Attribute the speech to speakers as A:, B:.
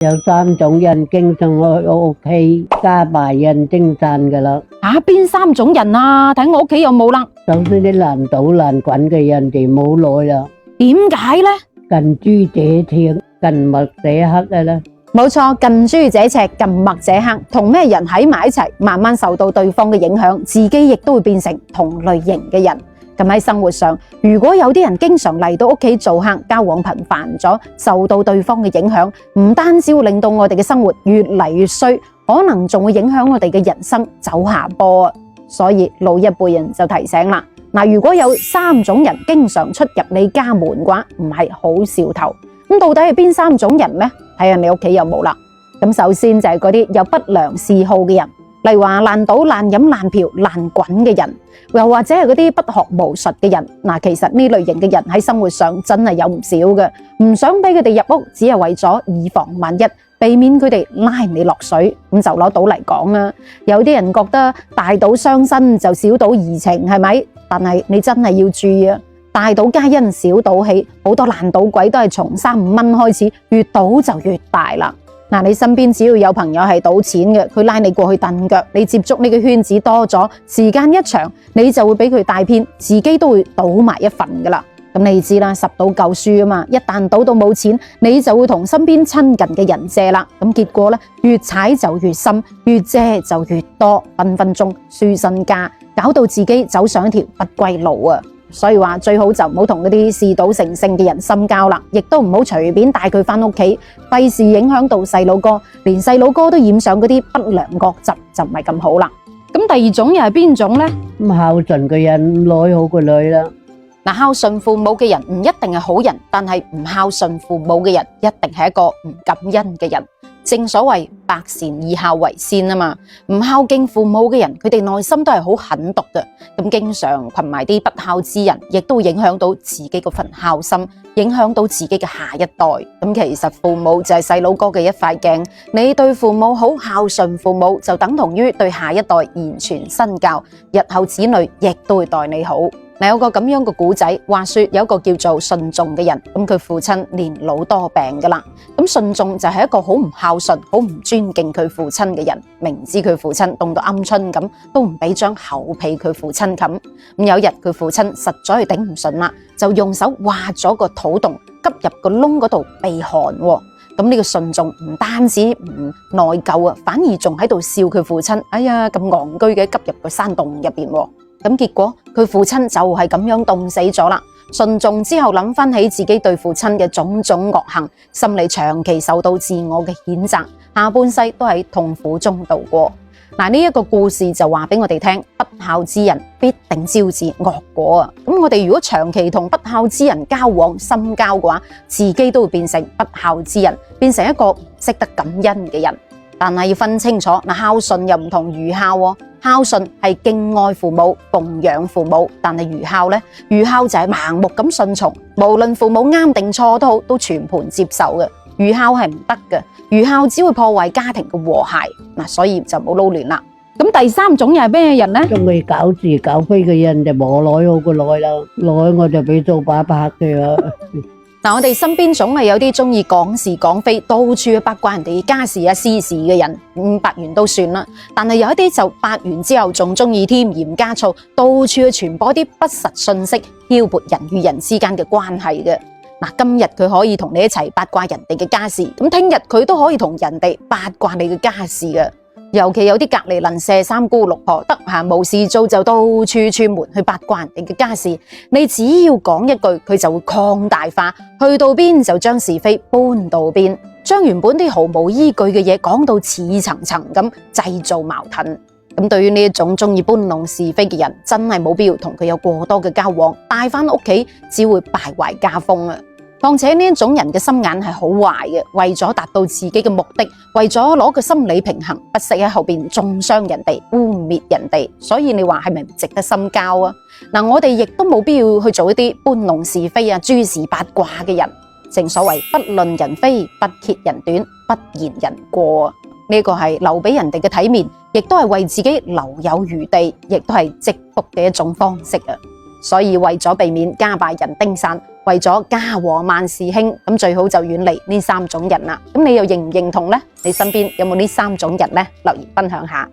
A: 有三種人經常去我屋企加敗人精神噶啦。
B: 邊三種人啊？睇我屋企有冇啦？
A: 首先啲爛賭爛滾嘅人哋冇耐啦，
B: 點解呢？
A: 近朱者赤，近墨者黑嘅啦。
B: 冇錯，近朱者赤，近墨者黑，同咩人喺埋一齊，慢慢受到對方嘅影響，自己亦都會變成同類型嘅人。咁喺生活上，如果有啲人經常嚟到屋企做客，交往頻繁咗，受到對方嘅影響，唔單止會令到我哋嘅生活越嚟越衰，可能仲會影響我哋嘅人生走下坡啊！所以老一輩人就提醒啦，如果有三種人經常出入你家門嘅話，唔係好兆頭。咁到底係邊三種人呢？睇下你屋企有冇啦。咁首先就係嗰啲有不良嗜好嘅人，例如話爛賭、爛飲、爛嫖、爛滾嘅人，又或者係嗰啲不學無術嘅人。其實呢類型嘅人喺生活上真係有唔少嘅，唔想俾佢哋入屋，只係為咗以防萬一，避免佢哋拉你落水。咁就攞賭嚟講啦，有啲人覺得大賭傷身就小賭怡情，係咪？但係你真係要注意啊！大賭皆因小賭起，好多爛賭鬼都係從3-5蚊開始，越賭就越大啦。你身邊只要有朋友係賭錢嘅，佢拉你過去蹬腳，你接觸呢個圈子多咗，時間一長，你就會俾佢帶偏，自己都會賭埋一份噶啦。咁你知啦，十賭九輸啊嘛，一旦賭到冇錢，你就會同身邊親近嘅人借啦。咁結果咧，越踩就越深，越借就越多，分分鐘輸身家，搞到自己走上一條不歸路啊！所以話最好就唔好同嗰啲嗜賭成性嘅人深交啦，亦都唔好隨便帶佢返屋企，費事影響到細佬哥，連細佬哥都染上嗰啲不良惡習，就唔係咁好啦。咁第二種又係邊種呢？
A: 孝順嘅人耐好過女啦。
B: 孝順父母嘅人唔一定係好人，但係唔孝順父母嘅人一定係一個唔感恩嘅人。正所謂百善以孝為先啊嘛，唔孝敬父母嘅人，佢哋內心都係好狠毒嘅，咁經常群埋啲不孝之人，亦都影響到自己嗰份孝心，影響到自己嘅下一代。咁其實父母就係細佬哥嘅一塊鏡，你對父母好，孝順父母，就等同於對下一代言傳身教，日後子女亦都會待你好。有個咁樣嘅故仔，話說有一個叫做順仲嘅人，咁佢父親年老多病噶啦，咁順仲就係一個好唔孝順、好唔尊敬佢父親嘅人，明知佢父親凍到鵪鶉咁，都唔俾張厚被佢父親冚。咁有一日佢父親實在係頂唔順啦，就用手挖咗個土洞，急入個窿嗰度避寒。咁呢個順仲唔單止唔內疚啊，反而仲喺度笑佢父親，哎呀咁戇居嘅，急入個山洞入邊。咁結果佢父親就係咁樣凍死咗啦。順仲之後諗翻起自己對父親嘅種種惡行，心裏長期受到自我嘅譴責，下半世都喺痛苦中度過。呢一個故事就話俾我哋聽，不孝之人必定招致惡果啊！咁我哋如果長期同不孝之人交往深交嘅話，自己都會變成不孝之人，變成一個唔識得感恩嘅人。但係要分清楚，孝順又唔同愚孝喎。孝順係敬愛父母、奉養父母，但係愚孝呢？愚孝就係盲目咁順從，無論父母啱定錯都好，都全盤接受嘅。愚孝係唔得嘅，愚孝只會破壞家庭嘅和諧。所以就唔好撈亂啦。咁第三種又係咩人呢？
A: 中意搞是搞非嘅人就冇耐好過耐啦，耐我就俾做把拍佢啦。
B: 我哋身邊總係有啲中意講是講非，到處去八卦人哋家事啊私事嘅人，八完都算啦。但係有一啲就八完之後仲中意添鹽加醋，到處去傳播啲不實信息，挑撥人與人之間嘅關係嘅。今日佢可以同你一齊八卦人哋嘅家事，咁聽日佢都可以同人哋八卦你嘅家事嘅。尤其有啲隔籬鄰舍三姑六婆，得閒無事做就到處串門去八卦人哋嘅家事。你只要講一句，佢就會擴大化，去到邊就將是非搬到邊，將原本啲毫無依據嘅嘢講到似層層咁，製造矛盾。咁對於呢一種中意搬弄是非嘅人，真係冇必要同佢有過多嘅交往，帶翻屋企只會敗壞家風啊！況且呢一種人嘅心眼係好壞嘅，為咗達到自己嘅目的，為咗攞個心理平衡，不惜喺後邊中傷人哋、污衊人哋，所以你話係咪唔值得深交啊？我哋亦都冇必要去做一啲搬弄是非啊、諸事八卦嘅人。正所謂不論人非，不揭人短，不言人過。呢個係留俾人哋嘅體面，亦都係為自己留有餘地，亦都係積福嘅一種方式啊！所以為咗避免家敗人丁散，為咗家和萬事興，咁最好就遠離呢3種人啦。咁你又認唔認同呢？你身邊有冇呢3種人呢？留言分享下。